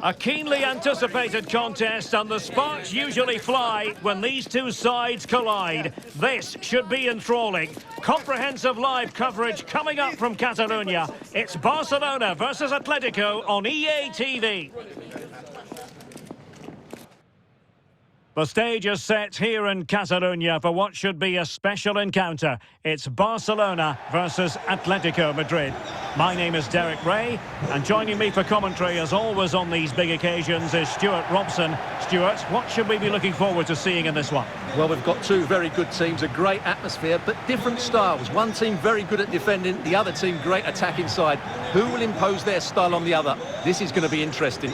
A keenly anticipated contest, and the sparks usually fly when these two sides collide. This should be enthralling. Comprehensive live coverage coming up from Catalonia. It's Barcelona versus Atletico on EA TV. The stage is set here in Catalonia for what should be a special encounter. It's Barcelona versus Atletico Madrid. My name is Derek Ray, and joining me for commentary, as always on these big occasions, is Stuart Robson. Stuart, what should we be looking forward to seeing in this one? Well, we've got two very good teams, a great atmosphere, but different styles. One team very good at defending, the other team great attack inside. Who will impose their style on the other? This is going to be interesting.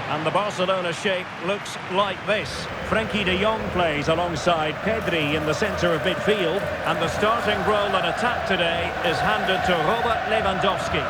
And the Barcelona shape looks like this. Frenkie de Jong plays alongside Pedri in the centre of midfield. And the starting role in attack today is handed to Robert Lewandowski.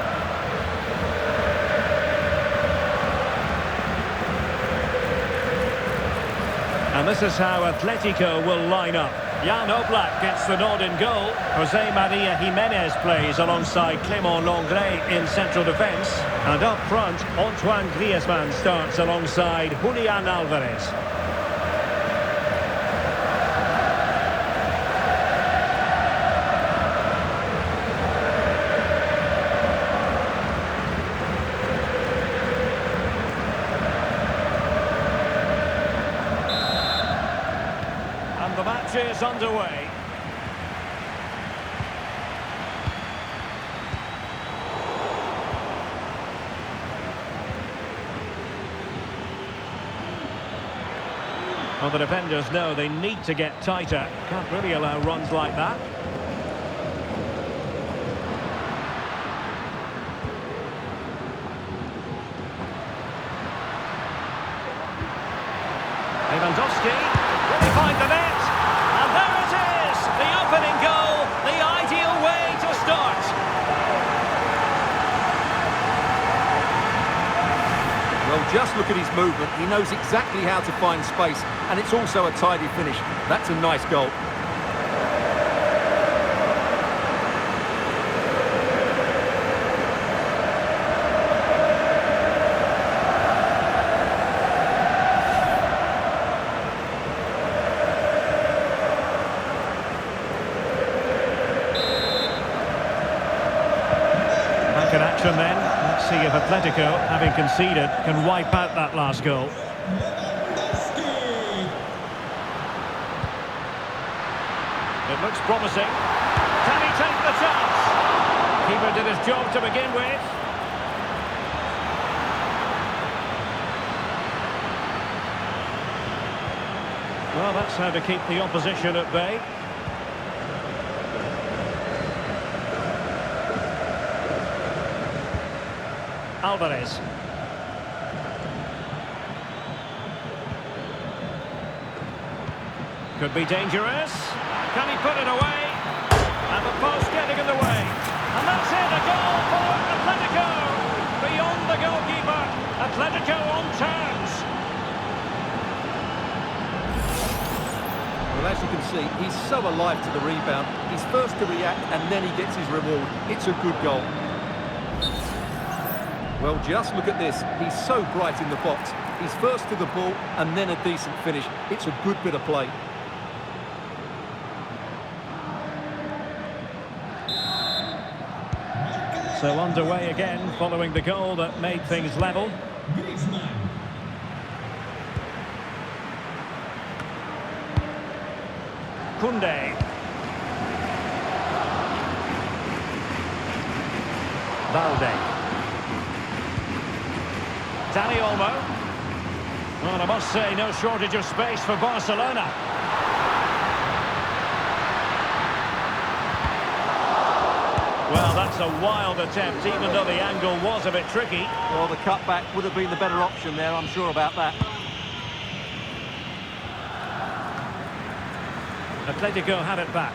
And this is how Atletico will line up. Jan Oblak gets the nod in goal. Jose Maria Jimenez plays alongside Clément Lenglet in central defence. And up front, Antoine Griezmann starts alongside Julian Alvarez. The match is underway. Well, the defenders know they need to get tighter. Can't really allow runs like that. Lewandowski. Will he find the net? And there it is! The opening goal, the ideal way to start. Well, just look at his movement. He knows exactly how to find space, and it's also a tidy finish. That's a nice goal. Back in action then. Let's see if Atletico, having conceded, can wipe out that last goal. It looks promising. Can he take the chance? Keeper did his job to begin with. Well, that's how to keep the opposition at bay. Alvarez. Could be dangerous. Can he put it away? And the post getting in the way. And that's it, a goal for Atletico. Beyond the goalkeeper. Atletico on terms. Well, as you can see, he's so alive to the rebound. He's first to react, and then he gets his reward. It's a good goal. Well, just look at this. He's so bright in the box. He's first to the ball, and then a decent finish. It's a good bit of play. So underway again, following the goal that made things level. Koundé. Valde. Dani Olmo. Well, I must say, no shortage of space for Barcelona. Well, that's a wild attempt, even though the angle was a bit tricky. Well, the cutback would have been the better option there, I'm sure about that. Atletico have it back.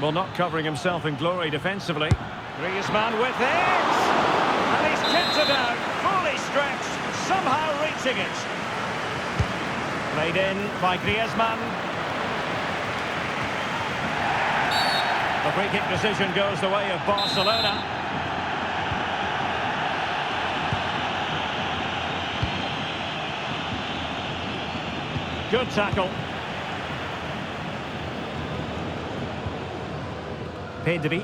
Well, not covering himself in glory defensively. Griezmann with it! And he's kept it out, fully stretched, somehow reaching it. Played in by Griezmann. The free kick decision goes the way of Barcelona. Good tackle. Pedri.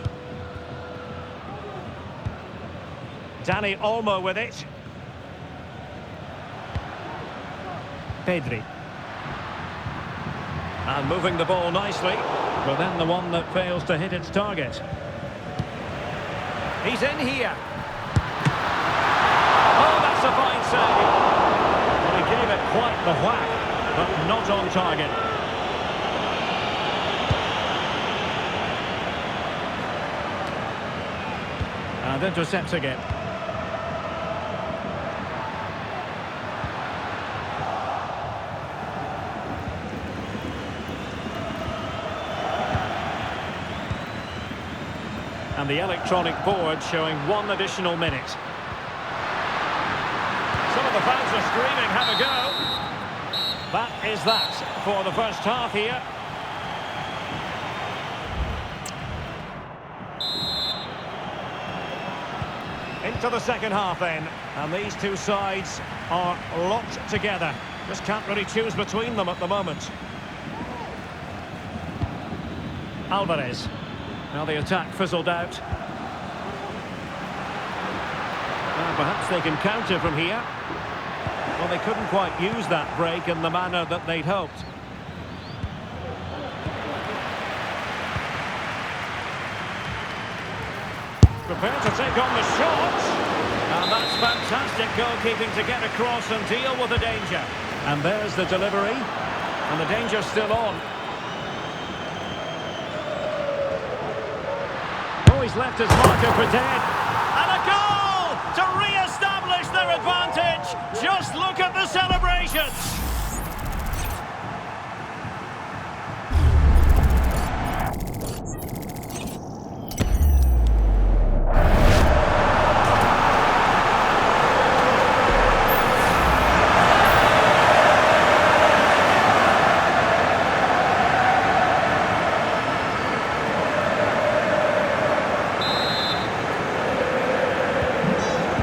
Dani Olmo with it. Pedri. And moving the ball nicely, but then the one that fails to hit its target. He's in here. Oh, that's a fine save. Well, he gave it quite the whack, but not on target. And intercepting it. And the electronic board showing 1 additional minute. Some of the fans are screaming, have a go. That is that for the first half here. Into the second half then. And these two sides are locked together. Just can't really choose between them at the moment. Alvarez. Now the attack fizzled out. Perhaps they can counter from here. Well, they couldn't quite use that break in the manner that they'd hoped. Prepared to take on the shot. And that's fantastic goalkeeping to get across and deal with the danger. And there's the delivery. And the danger's still on. He's left his marker for dead. And a goal to re-establish their advantage. Just look at the celebrations.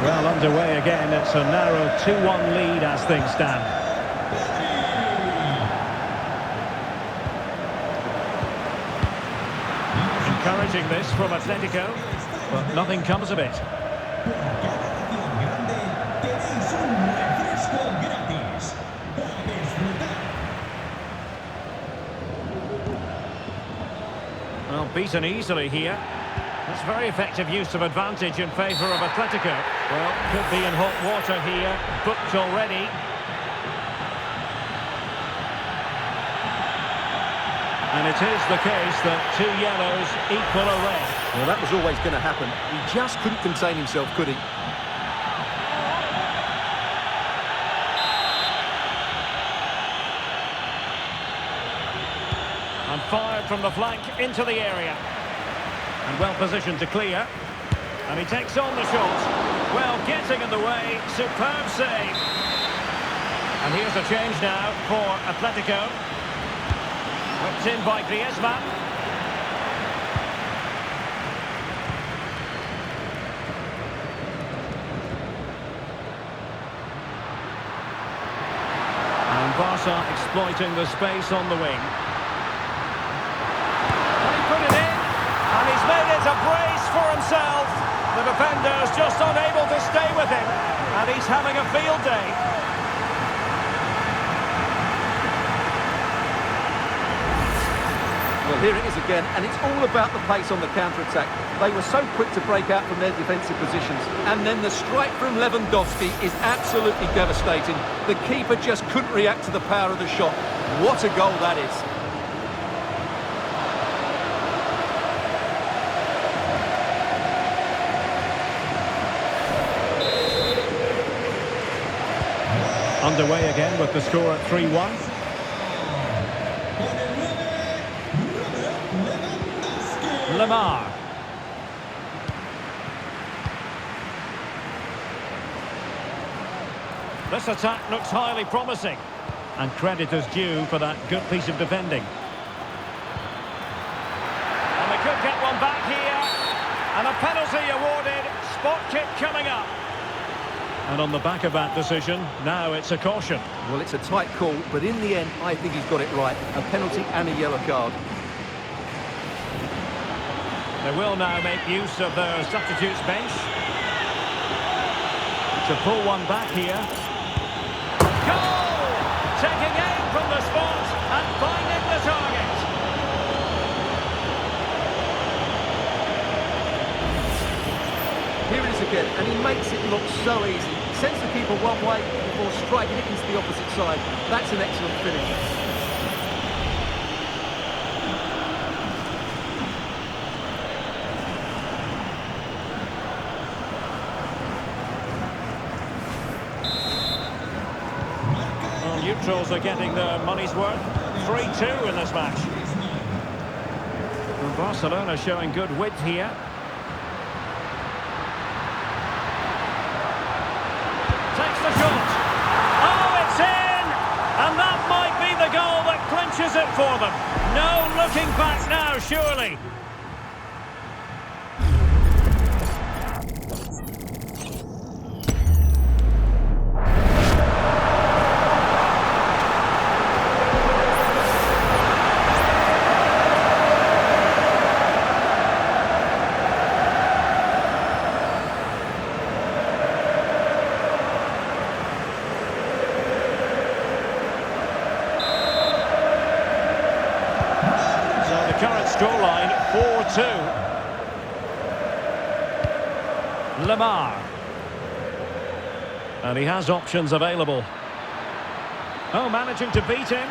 Well, underway again. It's a narrow 2-1 lead as things stand. Encouraging this from Atletico, but nothing comes of it. Well, beaten easily here. It's very effective use of advantage in favour of Atletico. Well, could be in hot water here, booked already. And it is the case that 2 yellows equal a red. Well, that was always going to happen. He just couldn't contain himself, could he? And fired from the flank into the area. And well positioned to clear. And he takes on the shot. Well, getting in the way. Superb save. And here's a change now for Atletico. Whipped in by Griezmann. And Barça exploiting the space on the wing. And he put it in. And he's made it a brace for himself. The defender's just unable to stay with him. And he's having a field day. Well, Here it is again, and it's all about the pace on the counter-attack. They were so quick to break out from their defensive positions. And then the strike from Lewandowski is absolutely devastating. The keeper just couldn't react to the power of the shot. What a goal that is. Underway again with the score at 3-1. Lamar. This attack looks highly promising, and credit is due for that good piece of defending. And they could get one back here, and a penalty awarded. Spot kick coming up. And on the back of that decision, now it's a caution. Well, it's a tight call, but in the end, I think he's got it right. A penalty and a yellow card. They will now make use of their substitutes bench to pull one back here. Goal! Taking aim from the spot and finding the target. Here it is again, and he makes it look so easy. He sends the keeper one way before striking it into the opposite side. That's an excellent finish. Neutrals are getting their money's worth. 3-2 in this match. And Barcelona showing good width here. Takes the shot. Oh, it's in! And that might be the goal that clinches it for them. No looking back now, surely. Current scoreline 4-2. Lamar. And he has options available. Oh, managing to beat him.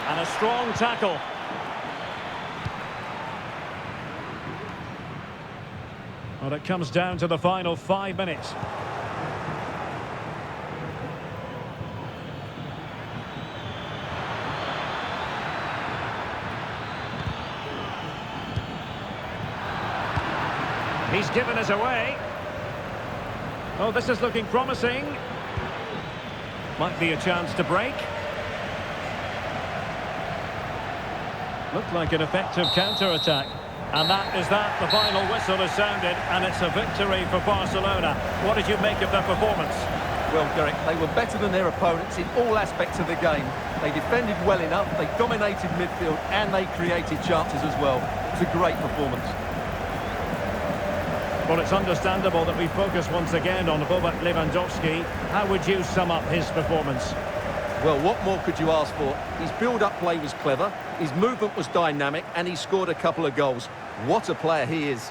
And a strong tackle. Well, it comes down to the final 5 minutes. He's given us away. Oh, this is looking promising. Might be a chance to break. Looked like an effective counter-attack. And that is that. The final whistle has sounded, and it's a victory for Barcelona. What did you make of their performance? Well, Derek, they were better than their opponents in all aspects of the game. They defended well enough, they dominated midfield, and they created chances as well. It was a great performance. Well, it's understandable that we focus once again on Robert Lewandowski. How would you sum up his performance? Well, what more could you ask for? His build-up play was clever, his movement was dynamic, and he scored a couple of goals. What a player he is.